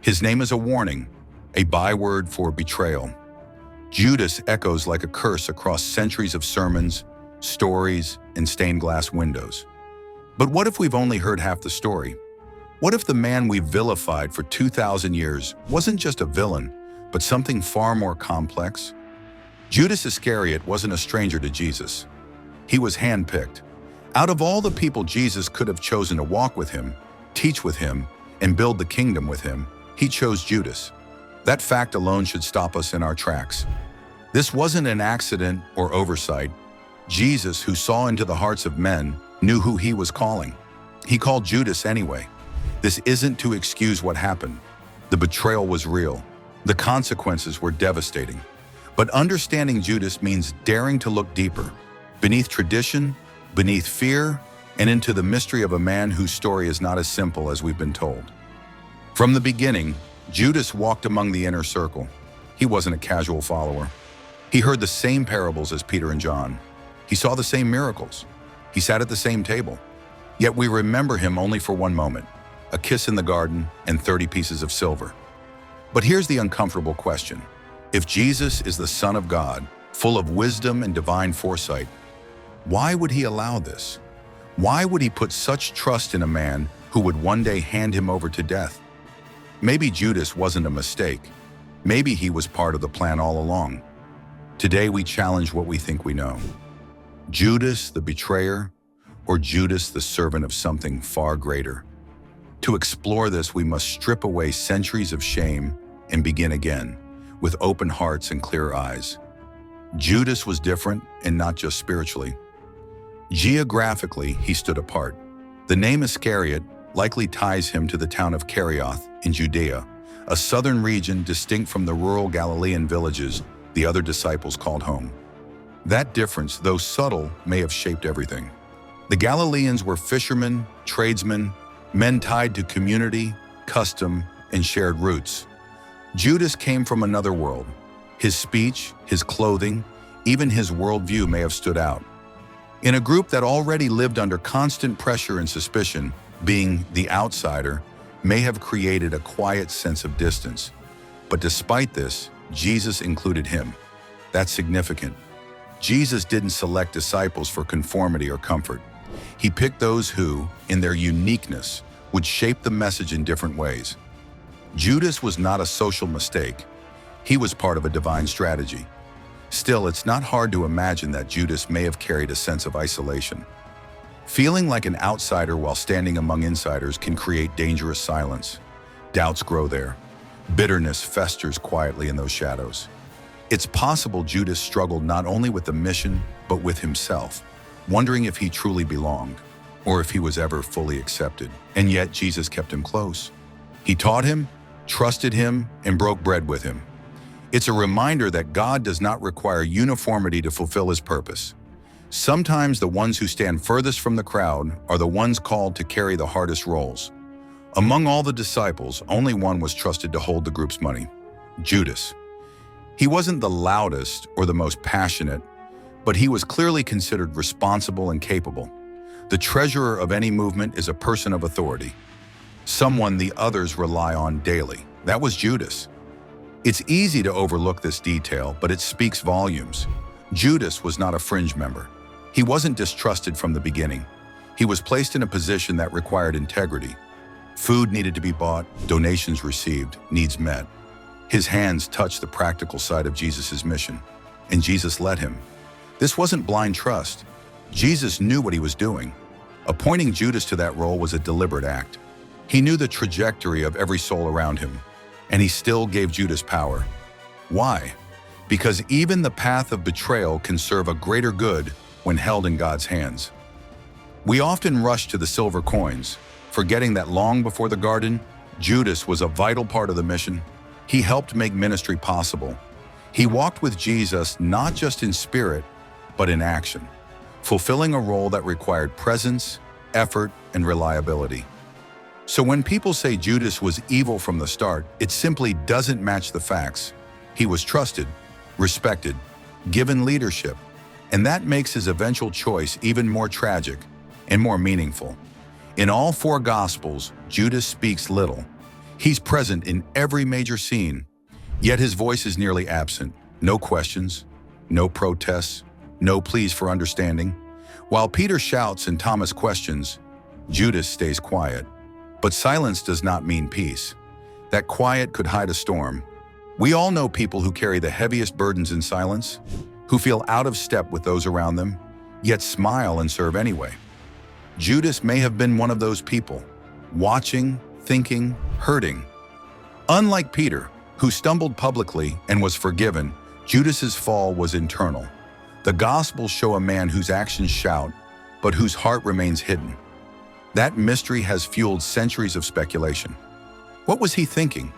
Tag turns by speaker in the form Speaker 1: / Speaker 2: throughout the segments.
Speaker 1: His name is a warning, a byword for betrayal. Judas echoes like a curse across centuries of sermons, stories, and stained glass windows. But what if we've only heard half the story? What if the man we've vilified for 2,000 years wasn't just a villain, but something far more complex? Judas Iscariot wasn't a stranger to Jesus. He was handpicked. Out of all the people Jesus could have chosen to walk with him, teach with him, and build the kingdom with him, he chose Judas. That fact alone should stop us in our tracks. This wasn't an accident or oversight. Jesus, who saw into the hearts of men, knew who he was calling. He called Judas anyway. This isn't to excuse what happened. The betrayal was real. The consequences were devastating. But understanding Judas means daring to look deeper, beneath tradition, beneath fear, and into the mystery of a man whose story is not as simple as we've been told. From the beginning, Judas walked among the inner circle. He wasn't a casual follower. He heard the same parables as Peter and John. He saw the same miracles. He sat at the same table. Yet we remember him only for one moment, a kiss in the garden and 30 pieces of silver. But here's the uncomfortable question. If Jesus is the Son of God, full of wisdom and divine foresight, why would he allow this? Why would he put such trust in a man who would one day hand him over to death? Maybe Judas wasn't a mistake. Maybe he was part of the plan all along. Today we challenge what we think we know. Judas the betrayer, or Judas the servant of something far greater? To explore this, we must strip away centuries of shame and begin again, with open hearts and clear eyes. Judas was different, and not just spiritually. Geographically, he stood apart. The name Iscariot likely ties him to the town of Kerioth in Judea, a southern region distinct from the rural Galilean villages the other disciples called home. That difference, though subtle, may have shaped everything. The Galileans were fishermen, tradesmen, men tied to community, custom, and shared roots. Judas came from another world. His speech, his clothing, even his worldview may have stood out. In a group that already lived under constant pressure and suspicion, being the outsider may have created a quiet sense of distance. But despite this, Jesus included him. That's significant. Jesus didn't select disciples for conformity or comfort. He picked those who, in their uniqueness, would shape the message in different ways. Judas was not a social mistake. He was part of a divine strategy. Still, it's not hard to imagine that Judas may have carried a sense of isolation. Feeling like an outsider while standing among insiders can create dangerous silence. Doubts grow there. Bitterness festers quietly in those shadows. It's possible Judas struggled not only with the mission, but with himself, wondering if he truly belonged, or if he was ever fully accepted. And yet Jesus kept him close. He taught him, trusted him, and broke bread with him. It's a reminder that God does not require uniformity to fulfill his purpose. Sometimes the ones who stand furthest from the crowd are the ones called to carry the hardest roles. Among all the disciples, only one was trusted to hold the group's money: Judas. He wasn't the loudest or the most passionate, but he was clearly considered responsible and capable. The treasurer of any movement is a person of authority, someone the others rely on daily. That was Judas. It's easy to overlook this detail, but it speaks volumes. Judas was not a fringe member. He wasn't distrusted from the beginning. He was placed in a position that required integrity. Food needed to be bought, donations received, needs met. His hands touched the practical side of Jesus' mission, and Jesus led him. This wasn't blind trust. Jesus knew what he was doing. Appointing Judas to that role was a deliberate act. He knew the trajectory of every soul around him, and he still gave Judas power. Why? Because even the path of betrayal can serve a greater good when held in God's hands. We often rush to the silver coins, forgetting that long before the garden, Judas was a vital part of the mission. He helped make ministry possible. He walked with Jesus not just in spirit, but in action, fulfilling a role that required presence, effort, and reliability. So when people say Judas was evil from the start, it simply doesn't match the facts. He was trusted, respected, given leadership, and that makes his eventual choice even more tragic and more meaningful. In all four Gospels, Judas speaks little. He's present in every major scene, yet his voice is nearly absent. No questions, no protests, no pleas for understanding. While Peter shouts and Thomas questions, Judas stays quiet. But silence does not mean peace. That quiet could hide a storm. We all know people who carry the heaviest burdens in silence, who feel out of step with those around them, yet smile and serve anyway. Judas may have been one of those people, watching, thinking, hurting. Unlike Peter, who stumbled publicly and was forgiven, Judas's fall was internal. The Gospels show a man whose actions shout, but whose heart remains hidden. That mystery has fueled centuries of speculation. What was he thinking?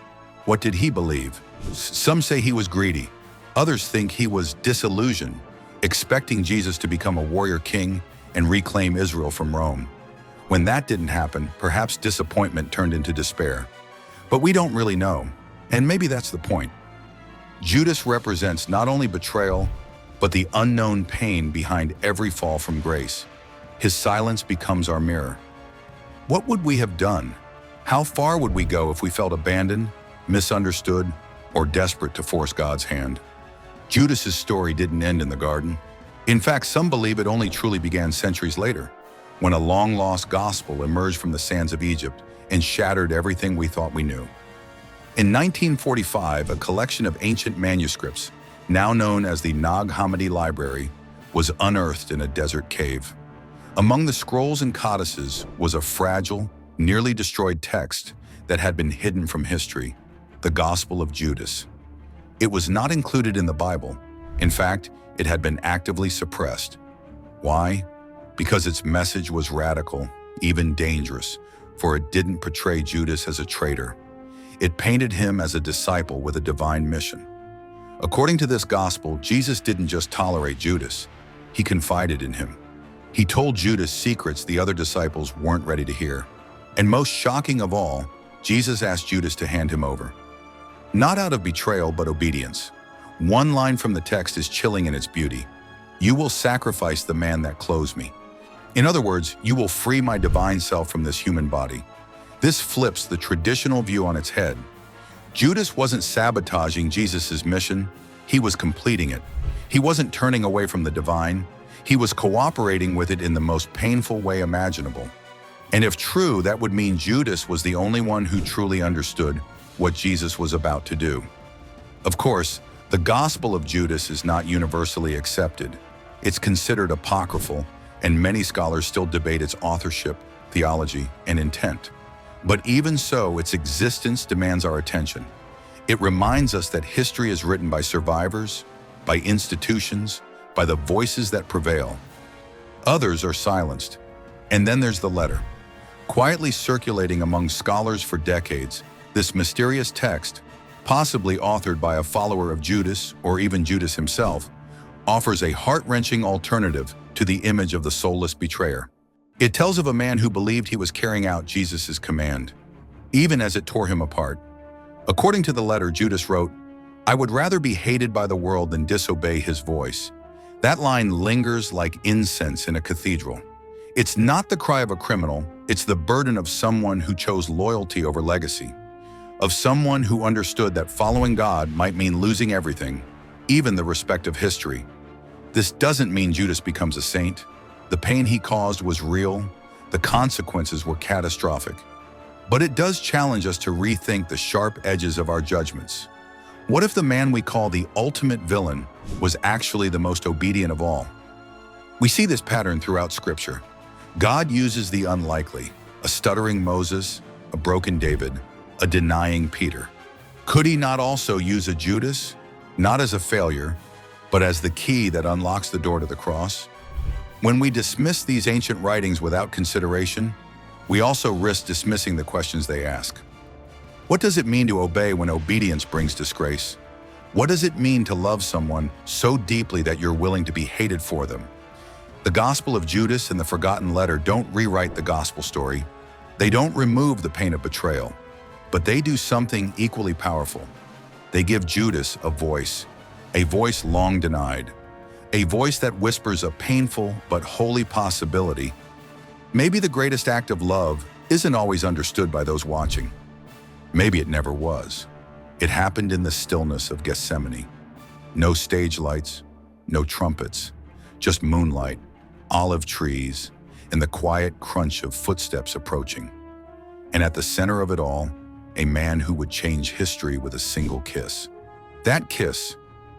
Speaker 1: What did he believe? Some say he was greedy. Others think he was disillusioned, expecting Jesus to become a warrior king and reclaim Israel from Rome. When that didn't happen, perhaps disappointment turned into despair. But we don't really know, and maybe that's the point. Judas represents not only betrayal, but the unknown pain behind every fall from grace. His silence becomes our mirror. What would we have done? How far would we go if we felt abandoned, misunderstood, or desperate to force God's hand? Judas's story didn't end in the garden. In fact, some believe it only truly began centuries later, when a long-lost gospel emerged from the sands of Egypt and shattered everything we thought we knew. In 1945, a collection of ancient manuscripts, now known as the Nag Hammadi Library, was unearthed in a desert cave. Among the scrolls and codices was a fragile, nearly destroyed text that had been hidden from history, the Gospel of Judas. It was not included in the Bible. In fact, it had been actively suppressed. Why? Because its message was radical, even dangerous, for it didn't portray Judas as a traitor. It painted him as a disciple with a divine mission. According to this gospel, Jesus didn't just tolerate Judas, he confided in him. He told Judas secrets the other disciples weren't ready to hear. And most shocking of all, Jesus asked Judas to hand him over. Not out of betrayal, but obedience. One line from the text is chilling in its beauty. You will sacrifice the man that clothes me. In other words, you will free my divine self from this human body. This flips the traditional view on its head. Judas wasn't sabotaging Jesus' mission, he was completing it. He wasn't turning away from the divine, he was cooperating with it in the most painful way imaginable. And if true, that would mean Judas was the only one who truly understood what Jesus was about to do. Of course, the Gospel of Judas is not universally accepted. It's considered apocryphal, and many scholars still debate its authorship, theology, and intent. But even so, its existence demands our attention. It reminds us that history is written by survivors, by institutions, by the voices that prevail. Others are silenced. And then there's the letter. Quietly circulating among scholars for decades, this mysterious text, possibly authored by a follower of Judas or even Judas himself, offers a heart-wrenching alternative to the image of the soulless betrayer. It tells of a man who believed he was carrying out Jesus' command, even as it tore him apart. According to the letter, Judas wrote, "I would rather be hated by the world than disobey his voice." That line lingers like incense in a cathedral. It's not the cry of a criminal, it's the burden of someone who chose loyalty over legacy, of someone who understood that following God might mean losing everything, even the respect of history. This doesn't mean Judas becomes a saint. The pain he caused was real, the consequences were catastrophic. But it does challenge us to rethink the sharp edges of our judgments. What if the man we call the ultimate villain was actually the most obedient of all? We see this pattern throughout Scripture. God uses the unlikely, a stuttering Moses, a broken David, a denying Peter. Could he not also use a Judas, not as a failure, but as the key that unlocks the door to the cross? When we dismiss these ancient writings without consideration, we also risk dismissing the questions they ask. What does it mean to obey when obedience brings disgrace? What does it mean to love someone so deeply that you're willing to be hated for them? The Gospel of Judas and the forgotten letter don't rewrite the gospel story. They don't remove the pain of betrayal, but they do something equally powerful. They give Judas a voice long denied, a voice that whispers a painful but holy possibility. Maybe the greatest act of love isn't always understood by those watching. Maybe it never was. It happened in the stillness of Gethsemane. No stage lights, no trumpets, just moonlight, olive trees, and the quiet crunch of footsteps approaching. And at the center of it all, a man who would change history with a single kiss. That kiss,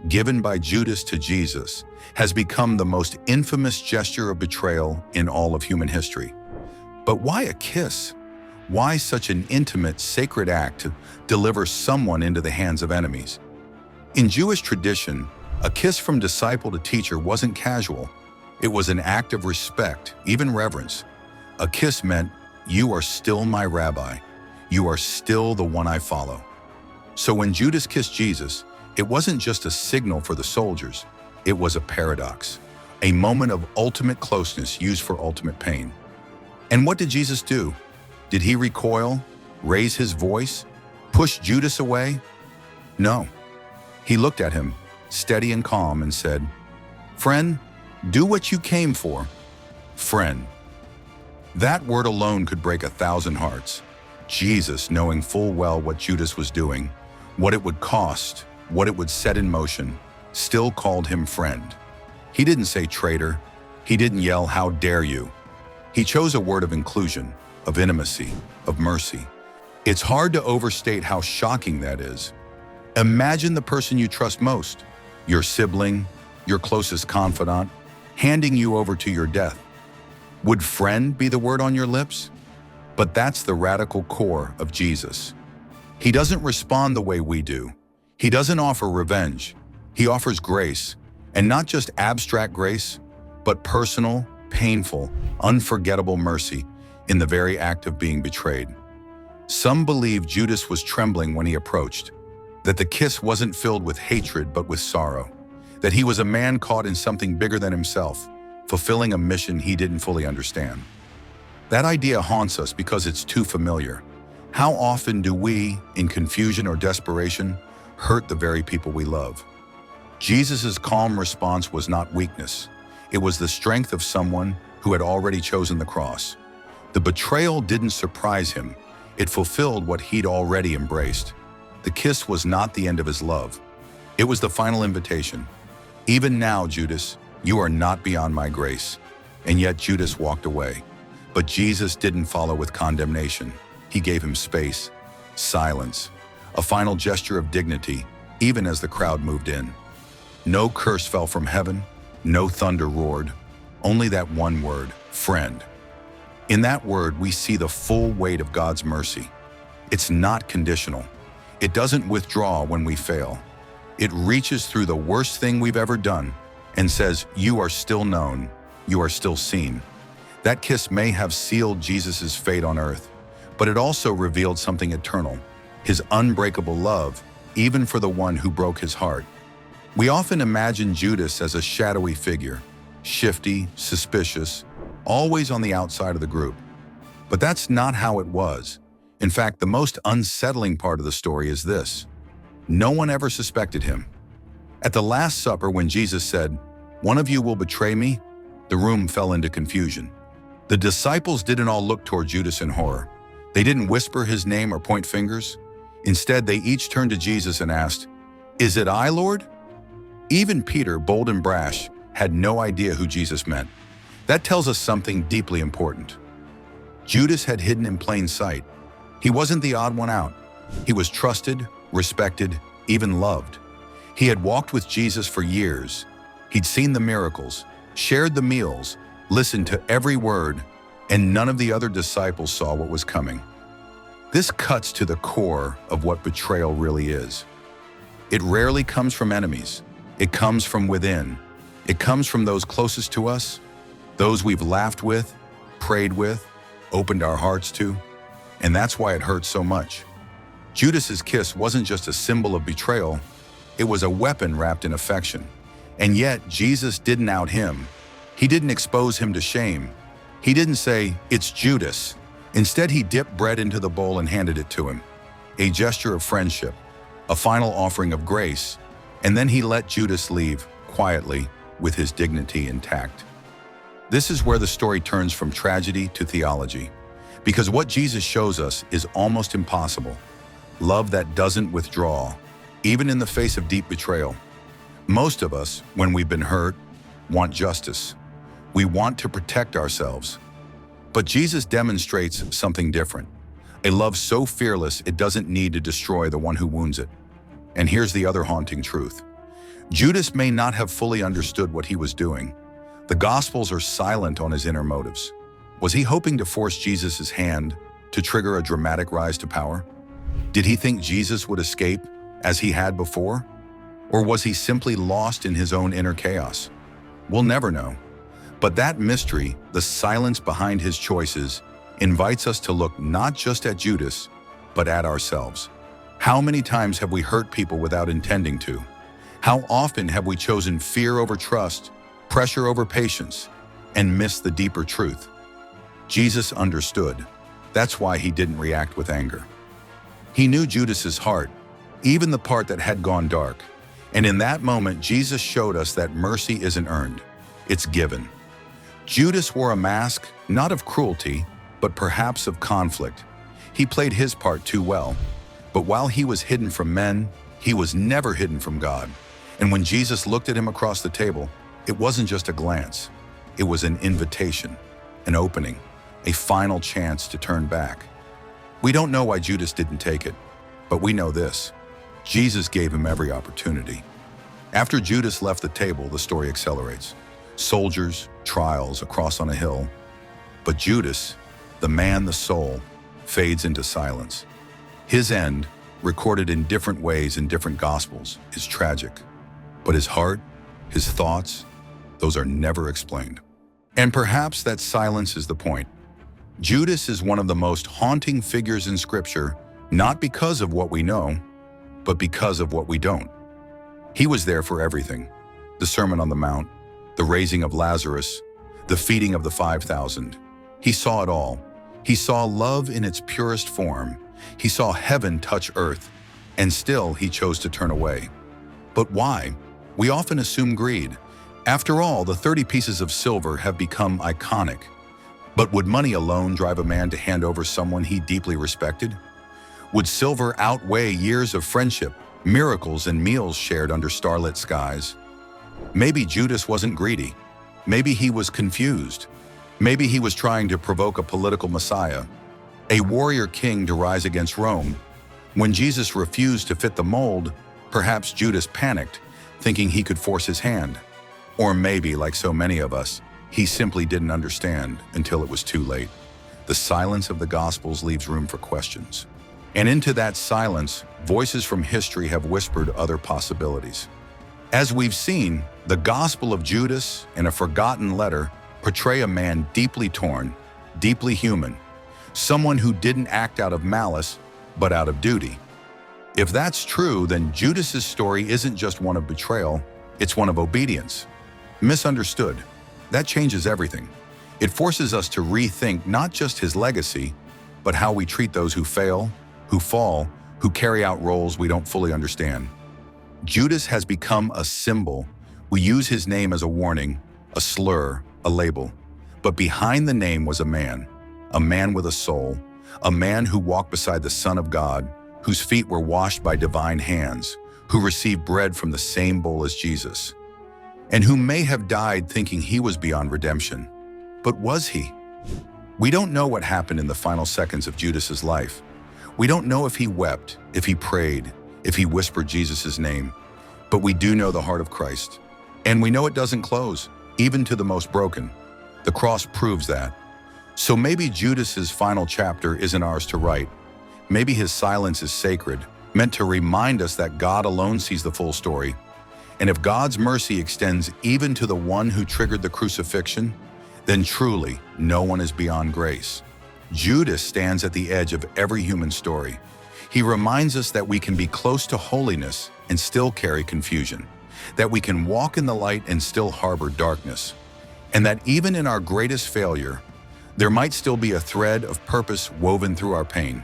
Speaker 1: given by Judas to Jesus, has become the most infamous gesture of betrayal in all of human history. But why a kiss? Why such an intimate, sacred act to deliver someone into the hands of enemies? In Jewish tradition, a kiss from disciple to teacher wasn't casual. It was an act of respect, even reverence. A kiss meant, "You are still my rabbi. You are still the one I follow." So when Judas kissed Jesus, it wasn't just a signal for the soldiers. It was a paradox, a moment of ultimate closeness used for ultimate pain. And what did Jesus do? Did he recoil, raise his voice, push Judas away? No. He looked at him, steady and calm, and said, "Friend, do what you came for." Friend. That word alone could break 1,000 hearts. Jesus, knowing full well what Judas was doing, what it would cost, what it would set in motion, still called him friend. He didn't say traitor. He didn't yell, "How dare you?" He chose a word of inclusion, of intimacy, of mercy. It's hard to overstate how shocking that is. Imagine the person you trust most, your sibling, your closest confidant, handing you over to your death. Would friend be the word on your lips? But that's the radical core of Jesus. He doesn't respond the way we do. He doesn't offer revenge. He offers grace, and not just abstract grace, but personal, painful, unforgettable mercy in the very act of being betrayed. Some believe Judas was trembling when he approached, that the kiss wasn't filled with hatred but with sorrow, that he was a man caught in something bigger than himself, fulfilling a mission he didn't fully understand. That idea haunts us because it's too familiar. How often do we, in confusion or desperation, hurt the very people we love? Jesus' calm response was not weakness. It was the strength of someone who had already chosen the cross. The betrayal didn't surprise him. It fulfilled what he'd already embraced. The kiss was not the end of his love. It was the final invitation. "Even now, Judas, you are not beyond my grace." And yet Judas walked away. But Jesus didn't follow with condemnation. He gave him space, silence, a final gesture of dignity, even as the crowd moved in. No curse fell from heaven, no thunder roared, only that one word, friend. In that word, we see the full weight of God's mercy. It's not conditional. It doesn't withdraw when we fail. It reaches through the worst thing we've ever done and says, "You are still known, you are still seen." That kiss may have sealed Jesus' fate on earth, but it also revealed something eternal, his unbreakable love, even for the one who broke his heart. We often imagine Judas as a shadowy figure, shifty, suspicious, always on the outside of the group. But that's not how it was. In fact, the most unsettling part of the story is this: no one ever suspected him. At the Last Supper, when Jesus said, "One of you will betray me," the room fell into confusion. The disciples didn't all look toward Judas in horror. They didn't whisper his name or point fingers. Instead, they each turned to Jesus and asked, "Is it I, Lord?" Even Peter, bold and brash, had no idea who Jesus meant. That tells us something deeply important. Judas had hidden in plain sight. He wasn't the odd one out. He was trusted, respected, even loved. He had walked with Jesus for years. He'd seen the miracles, shared the meals, listened to every word, and none of the other disciples saw what was coming. This cuts to the core of what betrayal really is. It rarely comes from enemies. It comes from within. It comes from those closest to us, those we've laughed with, prayed with, opened our hearts to, and that's why it hurts so much. Judas's kiss wasn't just a symbol of betrayal, it was a weapon wrapped in affection. And yet, Jesus didn't out him. He didn't expose him to shame. He didn't say, "It's Judas." Instead, he dipped bread into the bowl and handed it to him. A gesture of friendship, a final offering of grace, and then he let Judas leave, quietly, with his dignity intact. This is where the story turns from tragedy to theology, because what Jesus shows us is almost impossible. love that doesn't withdraw, even in the face of deep betrayal. Most of us, when we've been hurt, want justice. We want to protect ourselves. But Jesus demonstrates something different, a love so fearless it doesn't need to destroy the one who wounds it. And here's the other haunting truth. Judas may not have fully understood what he was doing. The Gospels are silent on his inner motives. Was he hoping to force Jesus' hand to trigger a dramatic rise to power? Did he think Jesus would escape as he had before? Or was he simply lost in his own inner chaos? We'll never know. But that mystery, the silence behind his choices, invites us to look not just at Judas, but at ourselves. How many times have we hurt people without intending to? How often have we chosen fear over trust, pressure over patience, and missed the deeper truth? Jesus understood. That's why he didn't react with anger. He knew Judas's heart, even the part that had gone dark. And in that moment, Jesus showed us that mercy isn't earned, it's given. Judas wore a mask, not of cruelty, but perhaps of conflict. He played his part too well. But while he was hidden from men, he was never hidden from God. And when Jesus looked at him across the table, it wasn't just a glance. It was an invitation, an opening, a final chance to turn back. We don't know why Judas didn't take it, but we know this. Jesus gave him every opportunity. After Judas left the table, the story accelerates. Soldiers, trials, a cross on a hill. But Judas, the man, the soul, fades into silence. His end, recorded in different ways in different Gospels, is tragic. But his heart, his thoughts, those are never explained. And perhaps that silence is the point. Judas is one of the most haunting figures in Scripture, not because of what we know, but because of what we don't. He was there for everything. The Sermon on the Mount, the raising of Lazarus, the feeding of the 5,000. He saw it all. He saw love in its purest form. He saw heaven touch earth, and still he chose to turn away. But why? We often assume greed. After all, the 30 pieces of silver have become iconic. But would money alone drive a man to hand over someone he deeply respected? Would silver outweigh years of friendship, miracles, and meals shared under starlit skies? Maybe Judas wasn't greedy. Maybe he was confused. Maybe he was trying to provoke a political messiah, a warrior king to rise against Rome. When Jesus refused to fit the mold, perhaps Judas panicked, thinking he could force his hand. Or maybe, like so many of us, he simply didn't understand until it was too late. The silence of the Gospels leaves room for questions. And into that silence, voices from history have whispered other possibilities. As we've seen, the Gospel of Judas and a forgotten letter portray a man deeply torn, deeply human, someone who didn't act out of malice, but out of duty. If that's true, then Judas's story isn't just one of betrayal, it's one of obedience. Misunderstood. That changes everything. It forces us to rethink not just his legacy, but how we treat those who fail, who fall, who carry out roles we don't fully understand. Judas has become a symbol. We use his name as a warning, a slur, a label. But behind the name was a man with a soul, a man who walked beside the Son of God, whose feet were washed by divine hands, who received bread from the same bowl as Jesus, and who may have died thinking he was beyond redemption. But was he? We don't know what happened in the final seconds of Judas's life. We don't know if he wept, if he prayed, if he whispered Jesus' name. But we do know the heart of Christ. And we know it doesn't close, even to the most broken. The cross proves that. So maybe Judas's final chapter isn't ours to write. Maybe his silence is sacred, meant to remind us that God alone sees the full story. And if God's mercy extends even to the one who triggered the crucifixion, then truly no one is beyond grace. Judas stands at the edge of every human story. He reminds us that we can be close to holiness and still carry confusion, that we can walk in the light and still harbor darkness, and that even in our greatest failure, there might still be a thread of purpose woven through our pain.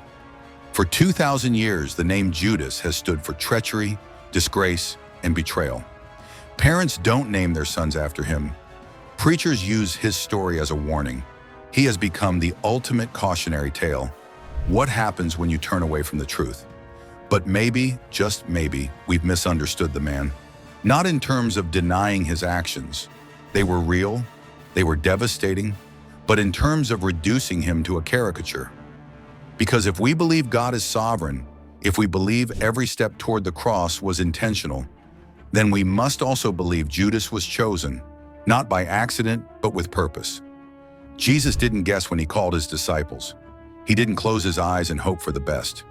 Speaker 1: For 2,000 years, the name Judas has stood for treachery, disgrace, and betrayal. Parents don't name their sons after him. Preachers use his story as a warning. He has become the ultimate cautionary tale. What happens when you turn away from the truth? But maybe, just maybe, we've misunderstood the man. Not in terms of denying his actions. They were real, they were devastating, but in terms of reducing him to a caricature. Because if we believe God is sovereign, if we believe every step toward the cross was intentional, then we must also believe Judas was chosen, not by accident, but with purpose. Jesus didn't guess when he called his disciples. He didn't close his eyes and hope for the best.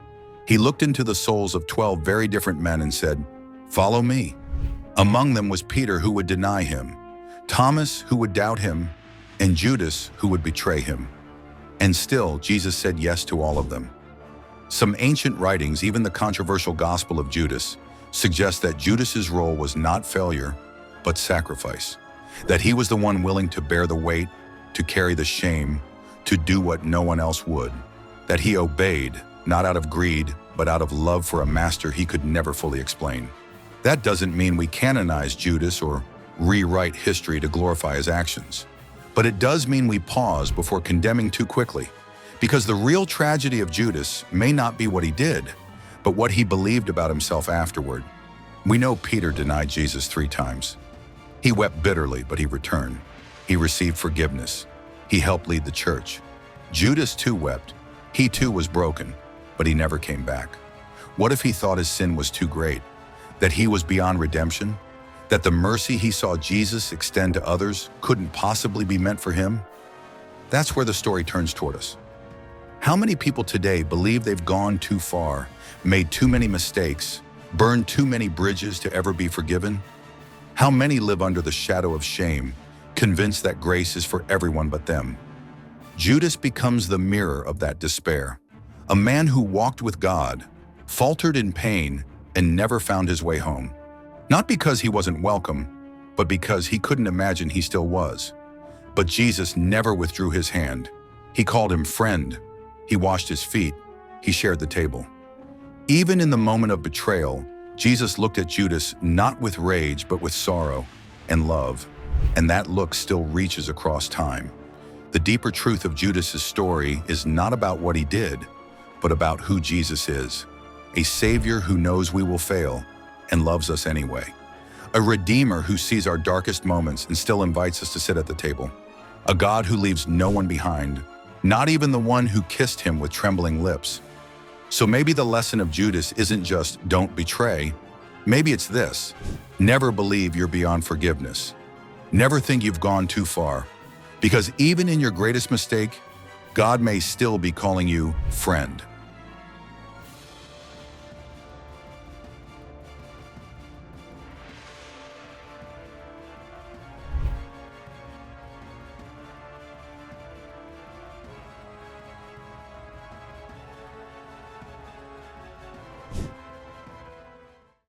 Speaker 1: He looked into the souls of 12 very different men and said, "Follow me." Among them was Peter, who would deny him, Thomas, who would doubt him, and Judas, who would betray him. And still, Jesus said yes to all of them. Some ancient writings, even the controversial Gospel of Judas, suggest that Judas's role was not failure, but sacrifice. That he was the one willing to bear the weight, to carry the shame, to do what no one else would. That he obeyed, not out of greed, but out of love for a master he could never fully explain. That doesn't mean we canonize Judas or rewrite history to glorify his actions. But it does mean we pause before condemning too quickly. Because the real tragedy of Judas may not be what he did, but what he believed about himself afterward. We know Peter denied Jesus 3 times. He wept bitterly, but he returned. He received forgiveness. He helped lead the church. Judas too wept. He too was broken, but he never came back. What if he thought his sin was too great? That he was beyond redemption? That the mercy he saw Jesus extend to others couldn't possibly be meant for him? That's where the story turns toward us. How many people today believe they've gone too far, made too many mistakes, burned too many bridges to ever be forgiven? How many live under the shadow of shame, convinced that grace is for everyone but them? Judas becomes the mirror of that despair. A man who walked with God, faltered in pain, and never found his way home. Not because he wasn't welcome, but because he couldn't imagine he still was. But Jesus never withdrew his hand. He called him friend. He washed his feet. He shared the table. Even in the moment of betrayal, Jesus looked at Judas not with rage, but with sorrow and love. And that look still reaches across time. The deeper truth of Judas's story is not about what he did, but about who Jesus is. A Savior who knows we will fail and loves us anyway. A Redeemer who sees our darkest moments and still invites us to sit at the table. A God who leaves no one behind, not even the one who kissed him with trembling lips. So maybe the lesson of Judas isn't just don't betray. Maybe it's this: never believe you're beyond forgiveness. Never think you've gone too far. Because even in your greatest mistake, God may still be calling you friend.